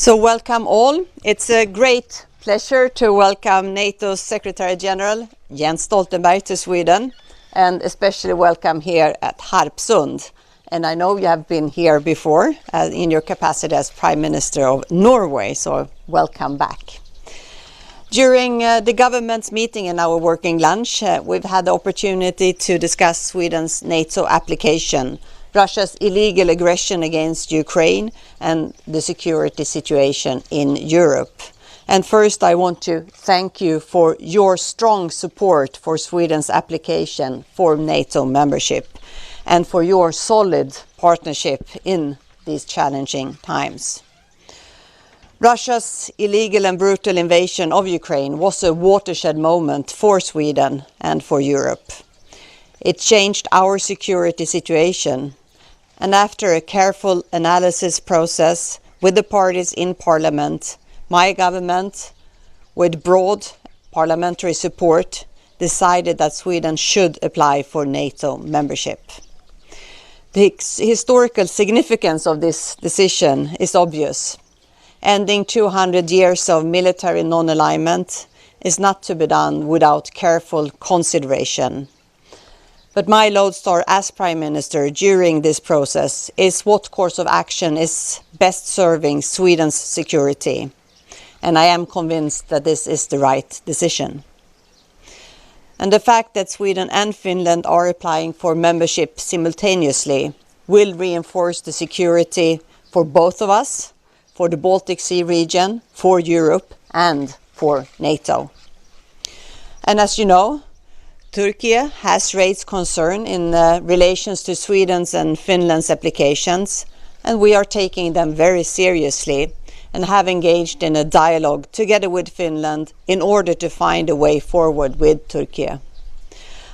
So welcome all. It's a great pleasure to welcome NATO's Secretary General Jens Stoltenberg to Sweden, and especially welcome here at Harpsund. And I know you have been here before in your capacity as Prime Minister of Norway, so welcome back. During the government's meeting and our working lunch, we've had the opportunity to discuss Sweden's NATO application, Russia's illegal aggression against Ukraine, and the security situation in Europe. And first, I want to thank you for your strong support for Sweden's application for NATO membership and for your solid partnership in these challenging times. Russia's illegal and brutal invasion of Ukraine was a watershed moment for Sweden and for Europe. It changed our security situation, and after a careful analysis process with the parties in Parliament, my government, with broad parliamentary support, decided that Sweden should apply for NATO membership. The historical significance of this decision is obvious. Ending 200 years of military non-alignment is not to be done without careful consideration. But my lodestar as Prime Minister during this process is what course of action is best serving Sweden's security. And I am convinced that this is the right decision. And the fact that Sweden and Finland are applying for membership simultaneously will reinforce the security for both of us, for the Baltic Sea region, for Europe, and for NATO. And as you know, Turkey has raised concern in relations to Sweden's and Finland's applications, and we are taking them very seriously and have engaged in a dialogue together with Finland in order to find a way forward with Turkey.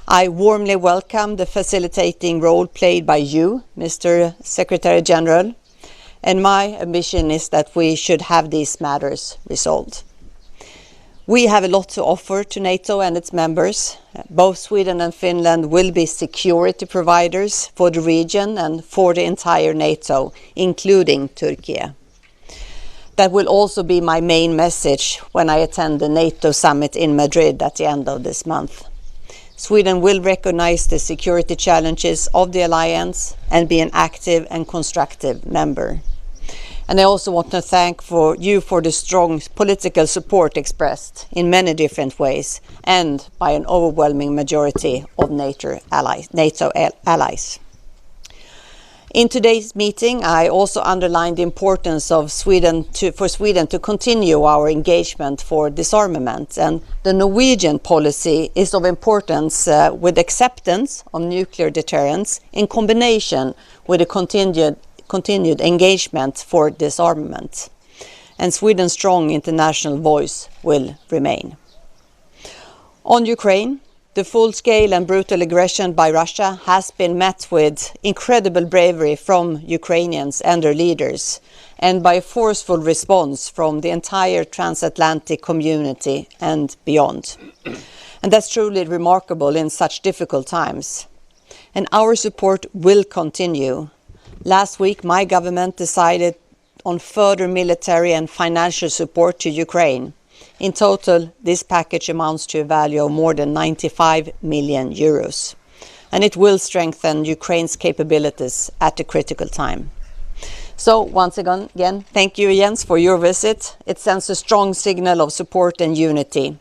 I warmly welcome the facilitating role played by you, Mr. Secretary General, and my ambition is that we should have these matters resolved. We have a lot to offer to NATO and its members. Both Sweden and Finland will be security providers for the region and for the entire NATO, including Turkey. That will also be my main message when I attend the NATO summit in Madrid at the end of this month. Sweden will recognize the security challenges of the alliance and be an active and constructive member. And I also want to thank you for the strong political support expressed in many different ways and by an overwhelming majority of NATO allies. In today's meeting, I also underlined the importance of for Sweden to continue our engagement for disarmament, and the Norwegian policy is of importance with acceptance of nuclear deterrence in combination with a continued engagement for disarmament. And Sweden's strong international voice will remain. On Ukraine, the full-scale and brutal aggression by Russia has been met with incredible bravery from Ukrainians and their leaders, and by a forceful response from the entire transatlantic community and beyond. And that's truly remarkable in such difficult times. And our support will continue. Last week, my government decided on further military and financial support to Ukraine. In total, this package amounts to a value of more than 95 million euros. And it will strengthen Ukraine's capabilities at a critical time. So once again, thank you, Jens, for your visit. It sends a strong signal of support and unity.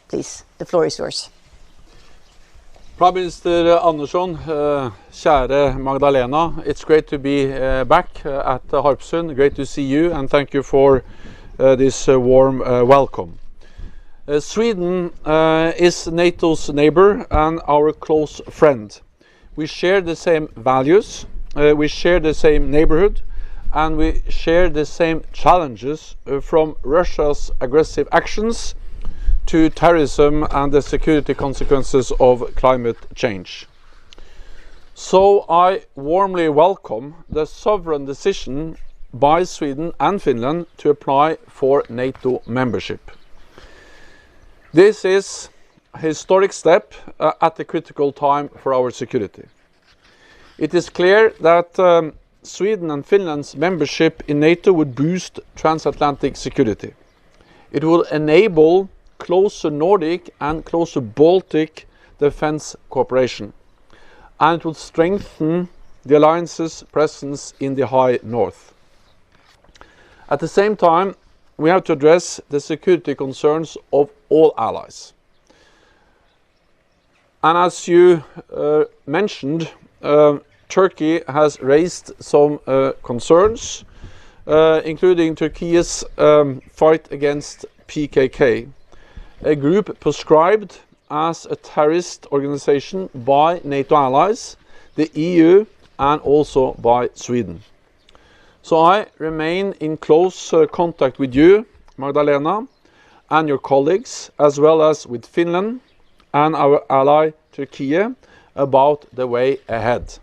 Please, the floor is yours. Prime Minister Andersson, kjære Magdalena, it's great to be back at Harpsund. Great to see you, and thank you for this warm welcome. Sweden is NATO's neighbor and our close friend. We share the same values, we share the same neighborhood, and we share the same challenges from Russia's aggressive actions to terrorism and the security consequences of climate change. So I warmly welcome the sovereign decision by Sweden and Finland to apply for NATO membership. This is a historic step at a critical time for our security. It is clear that Sweden and Finland's membership in NATO would boost transatlantic security. It will enable closer Nordic and closer Baltic defense cooperation, and it will strengthen the alliance's presence in the high north. At the same time, we have to address the security concerns of all allies. And as you mentioned, Turkey has raised some concerns, including Turkey's fight against PKK, a group proscribed as a terrorist organization by NATO allies, the EU, and also by Sweden. So I remain in close contact with you, Magdalena, and your colleagues, as well as with Finland and our ally Turkey, about the way ahead.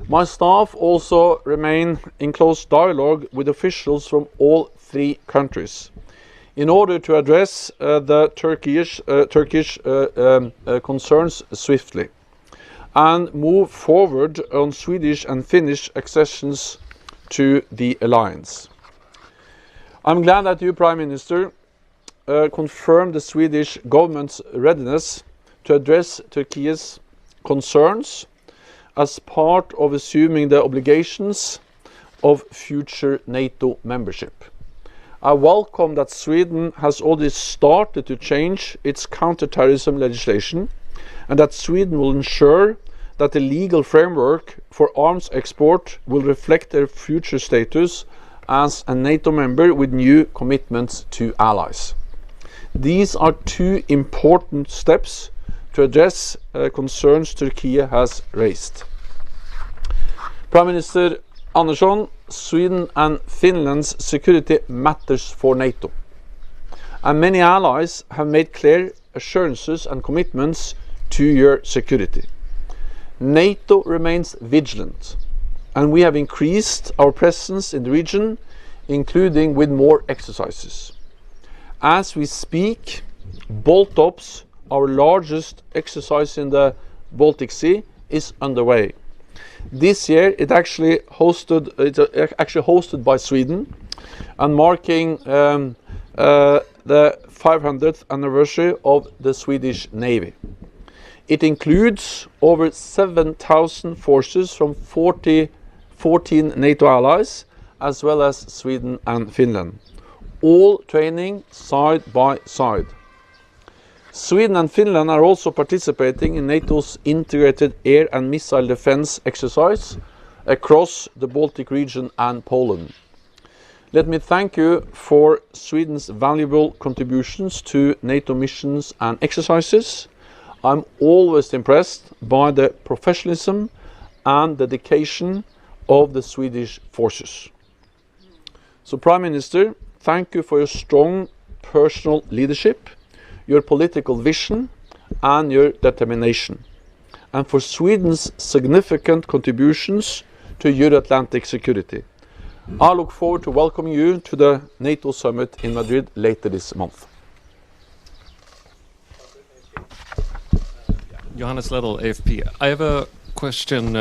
My staff also remain in close dialogue with officials from all three countries in order to address the Turkish concerns swiftly and move forward on Swedish and Finnish accessions to the alliance. I'm glad that you, Prime Minister, confirmed the Swedish government's readiness to address Turkey's concerns as part of assuming the obligations of future NATO membership. I welcome that Sweden has already started to change its counter-terrorism legislation, and that Sweden will ensure that the legal framework for arms export will reflect their future status as a NATO member with new commitments to allies. These are two important steps to address concerns Turkey has raised. Prime Minister Andersson, Sweden and Finland's security matters for NATO, and many allies have made clear assurances and commitments to your security. NATO remains vigilant, and we have increased our presence in the region, including with more exercises. As we speak, Baltops, our largest exercise in the Baltic Sea, is underway. This year it's actually hosted by Sweden and marking the 500th anniversary of the Swedish Navy. It includes over 7,000 forces from 14 NATO allies, as well as Sweden and Finland, all training side by side. Sweden and Finland are also participating in NATO's integrated air and missile defense exercise across the Baltic region and Poland. Let me thank you for Sweden's valuable contributions to NATO missions and exercises. I'm always impressed by the professionalism and dedication of the Swedish forces. So, Prime Minister, thank you for your strong personal leadership, your political vision and your determination, and for Sweden's significant contributions to Euro-Atlantic security. I look forward to welcoming you to the NATO summit in Madrid later this month. Johannes Ledel, AFP. I have a question,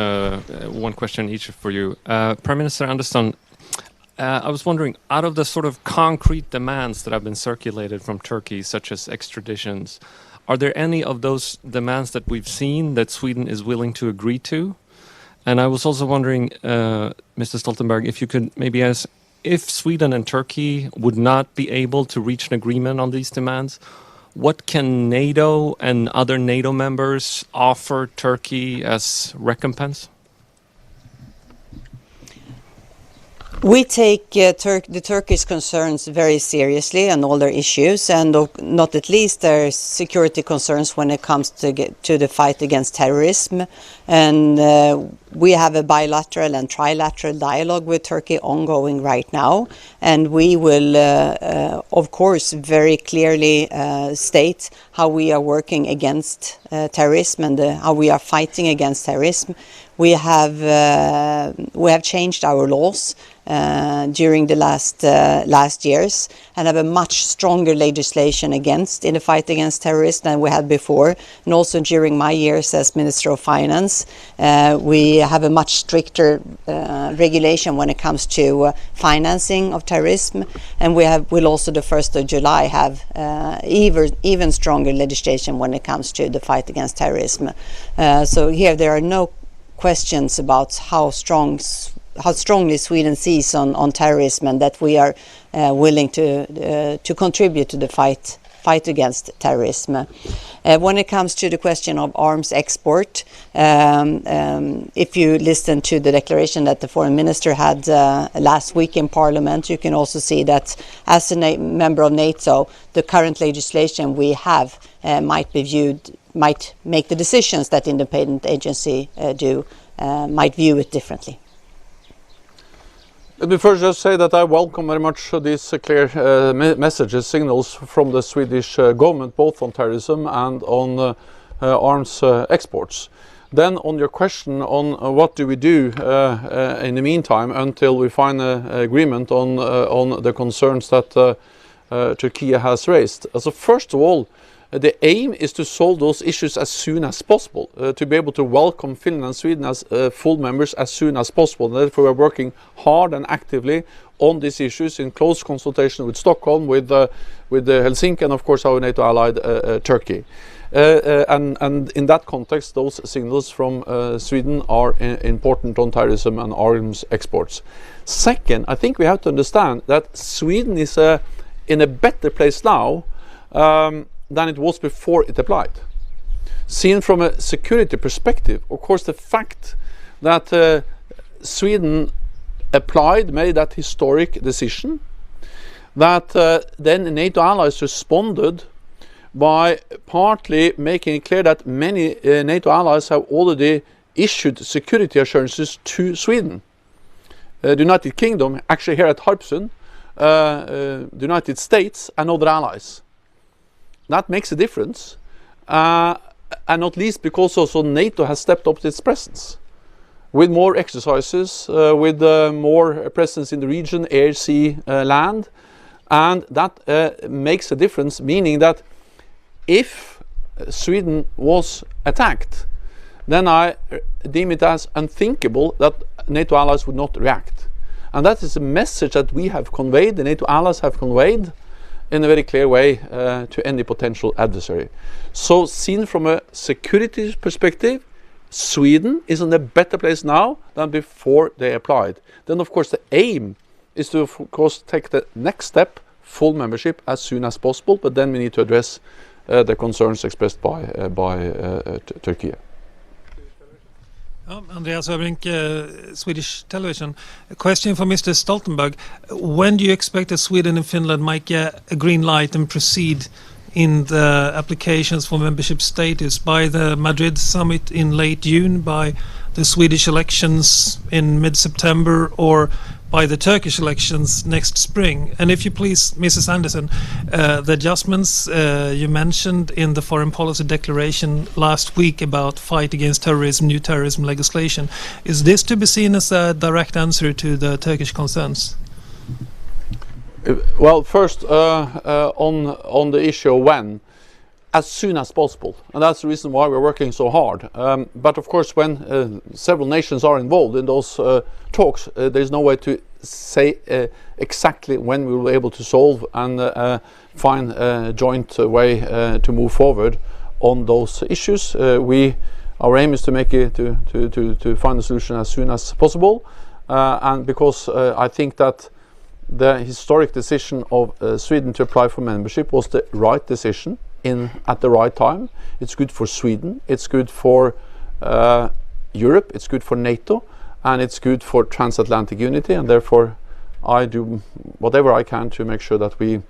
one question each for you. Prime Minister Andersson, I was wondering, out of the sort of concrete demands that have been circulated from Turkey, such as extraditions, are there any of those demands that we've seen that Sweden is willing to agree to? And I was also wondering, Mr. Stoltenberg, if you could maybe ask, if Sweden and Turkey would not be able to reach an agreement on these demands, what can NATO and other NATO members offer Turkey as recompense? We take the Turkish concerns very seriously and all their issues, and not at least their security concerns when it comes to the fight against terrorism. And we have a bilateral and trilateral dialogue with Turkey ongoing right now, and we will, of course, very clearly state how we are working against terrorism and how we are fighting against terrorism. We have changed our laws during the last years and have a much stronger legislation in the fight against terrorism than we had before. And also during my years as Minister of Finance, we have a much stricter regulation when it comes to financing of terrorism, and will also the 1st of July have even stronger legislation when it comes to the fight against terrorism. So here there are no questions about how strongly Sweden sees on terrorism, and that we are willing to contribute to the fight against terrorism. When it comes to the question of arms export, if you listen to the declaration that the foreign minister had last week in Parliament, you can also see that as a member of NATO, the current legislation we have might make the decisions that independent agency might view it differently. Let me first just say that I welcome very much these clear messages, signals from the Swedish government, both on terrorism and on arms exports. Then on your question on what do we do in the meantime until we find an agreement on the concerns that Turkey has raised. So first of all, the aim is to solve those issues as soon as possible, to be able to welcome Finland and Sweden as full members as soon as possible. And therefore, we're working hard and actively on these issues in close consultation with Stockholm, with Helsinki, and of course our NATO allied Turkey. And in that context, those signals from Sweden are important on terrorism and arms exports. Second, I think we have to understand that Sweden is in a better place now than it was before it applied. Seen from a security perspective, of course, the fact that Sweden made that historic decision, that then NATO allies responded by partly making it clear that many NATO allies have already issued security assurances to Sweden. The United Kingdom, actually here at Harpsund, the United States and other allies. That makes a difference, and not least because also NATO has stepped up its presence with more exercises, with more presence in the region, air, sea, land, and that makes a difference, meaning that if Sweden was attacked, then I deem it as unthinkable that NATO allies would not react. And that is a message that we have conveyed, the NATO allies have conveyed in a very clear way to any potential adversary. So seen from a security perspective, Sweden is in a better place now than before they applied. Then of course the aim is to of course take the next step, full membership, as soon as possible, but then we need to address the concerns expressed by Turkey. Andreas Öbrink, Swedish television. A question for Mr. Stoltenberg. When do you expect that Sweden and Finland might get a green light and proceed in the applications for membership status? By the Madrid summit in late June, by the Swedish elections in mid-September, or by the Turkish elections next spring? And if you please, Mrs. Andersson, the adjustments you mentioned in the foreign policy declaration last week about fight against terrorism, new terrorism legislation, is this to be seen as a direct answer to the Turkish concerns? Well, first on the issue of when, as soon as possible, and that's the reason why we're working so hard. But of course, when several nations are involved in those talks, there's no way to say exactly when we will be able to solve and find a joint way to move forward on those issues. Our aim is to make it to find a solution as soon as possible, and because I think that the historic decision of Sweden to apply for membership was the right decision at the right time. It's good for Sweden, it's good for Europe, it's good for NATO, and it's good for transatlantic unity, and therefore I do whatever I can to make sure that we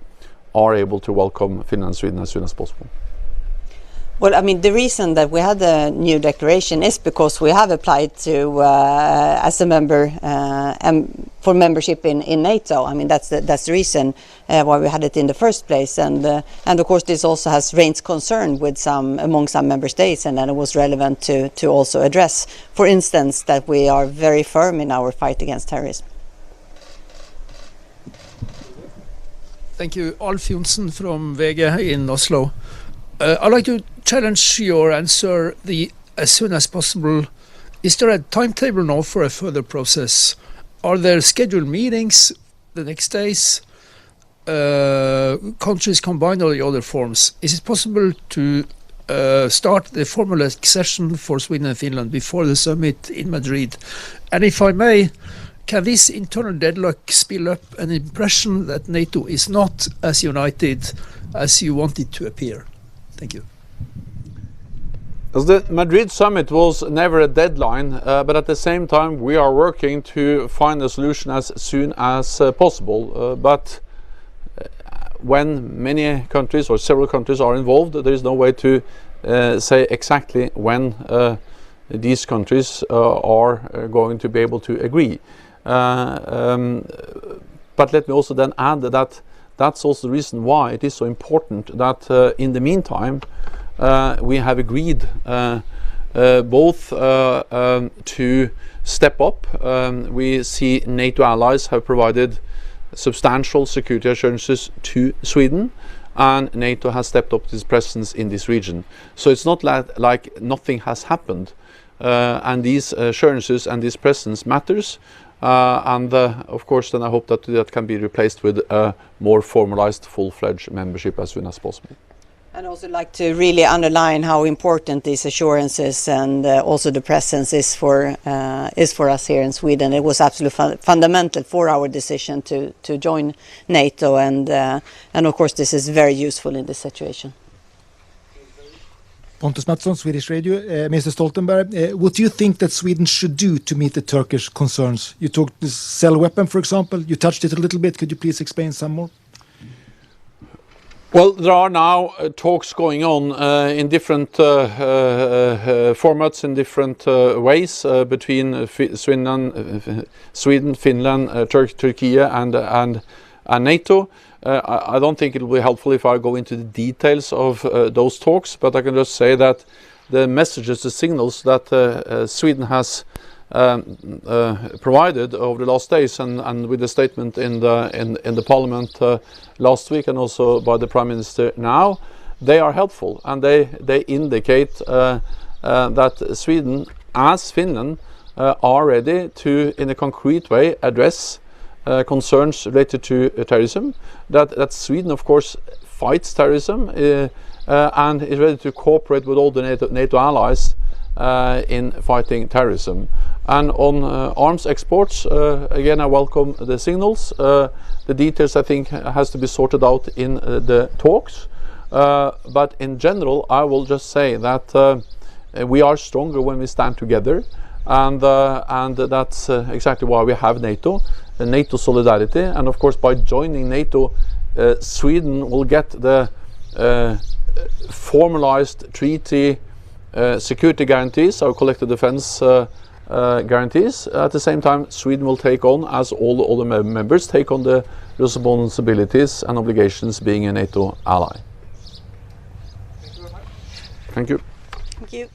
are able to welcome Finland and Sweden as soon as possible. Well, I mean, the reason that we had the new declaration is because we have applied to as a member for membership in NATO. I mean, that's the reason why we had it in the first place, and of course this also has raised concern with among some member states, and then it was relevant to also address, for instance, that we are very firm in our fight against terrorism. Thank you. Alf Jonsson from VG in Oslo. I'd like to challenge your answer, the as soon as possible Is there a timetable now for a further process? Are there scheduled meetings the next days? Countries combined or the other forms? Is it possible to start the formal accession for Sweden and Finland before the summit in Madrid? And if I may, can this internal deadlock spill up an impression that NATO is not as united as you want it to appear? Thank you. As the Madrid summit was never a deadline, but at the same time we are working to find a solution as soon as possible. But when many countries or several countries are involved, there is no way to say exactly when these countries are going to be able to agree. But let me also then add that that's also the reason why it is so important that in the meantime we have agreed both to step up. We see NATO allies have provided substantial security assurances to Sweden, and NATO has stepped up its presence in this region. So it's not like nothing has happened, and these assurances and this presence matters. Of course, then I hope that that can be replaced with a more formalized, full-fledged membership as soon as possible. I'd also like to really underline how important these assurances and also the presence is for us here in Sweden. It was absolutely fundamental for our decision to join NATO, and of course this is very useful in this situation. Pontus Mattsson, Swedish Radio. Mr. Stoltenberg, what do you think that Sweden should do to meet the Turkish concerns? You talked the cell weapon, for example. You touched it a little bit. Could you please explain some more? Well, there are now talks going on in different formats, in different ways between Sweden, Finland, Turkey, and NATO. I don't think it will be helpful if I go into the details of those talks, but I can just say that the messages, the signals that Sweden has provided over the last days, and with the statement in the Parliament last week, and also by the Prime Minister now, they are helpful, and they indicate that Sweden, as Finland, are ready to, in a concrete way, address concerns related to terrorism. That Sweden, of course, fights terrorism and is ready to cooperate with all the NATO allies in fighting terrorism. And on arms exports, again, I welcome the signals. The details, I think, has to be sorted out in the talks. But in general, I will just say that we are stronger when we stand together, and that's exactly why we have NATO, NATO solidarity. And of course, by joining NATO, Sweden will get the formalized treaty security guarantees, our collective defense guarantees. At the same time, Sweden will take on, as all the members, take on the responsibilities and obligations being a NATO ally. Thank you very much. Thank you. Thank you.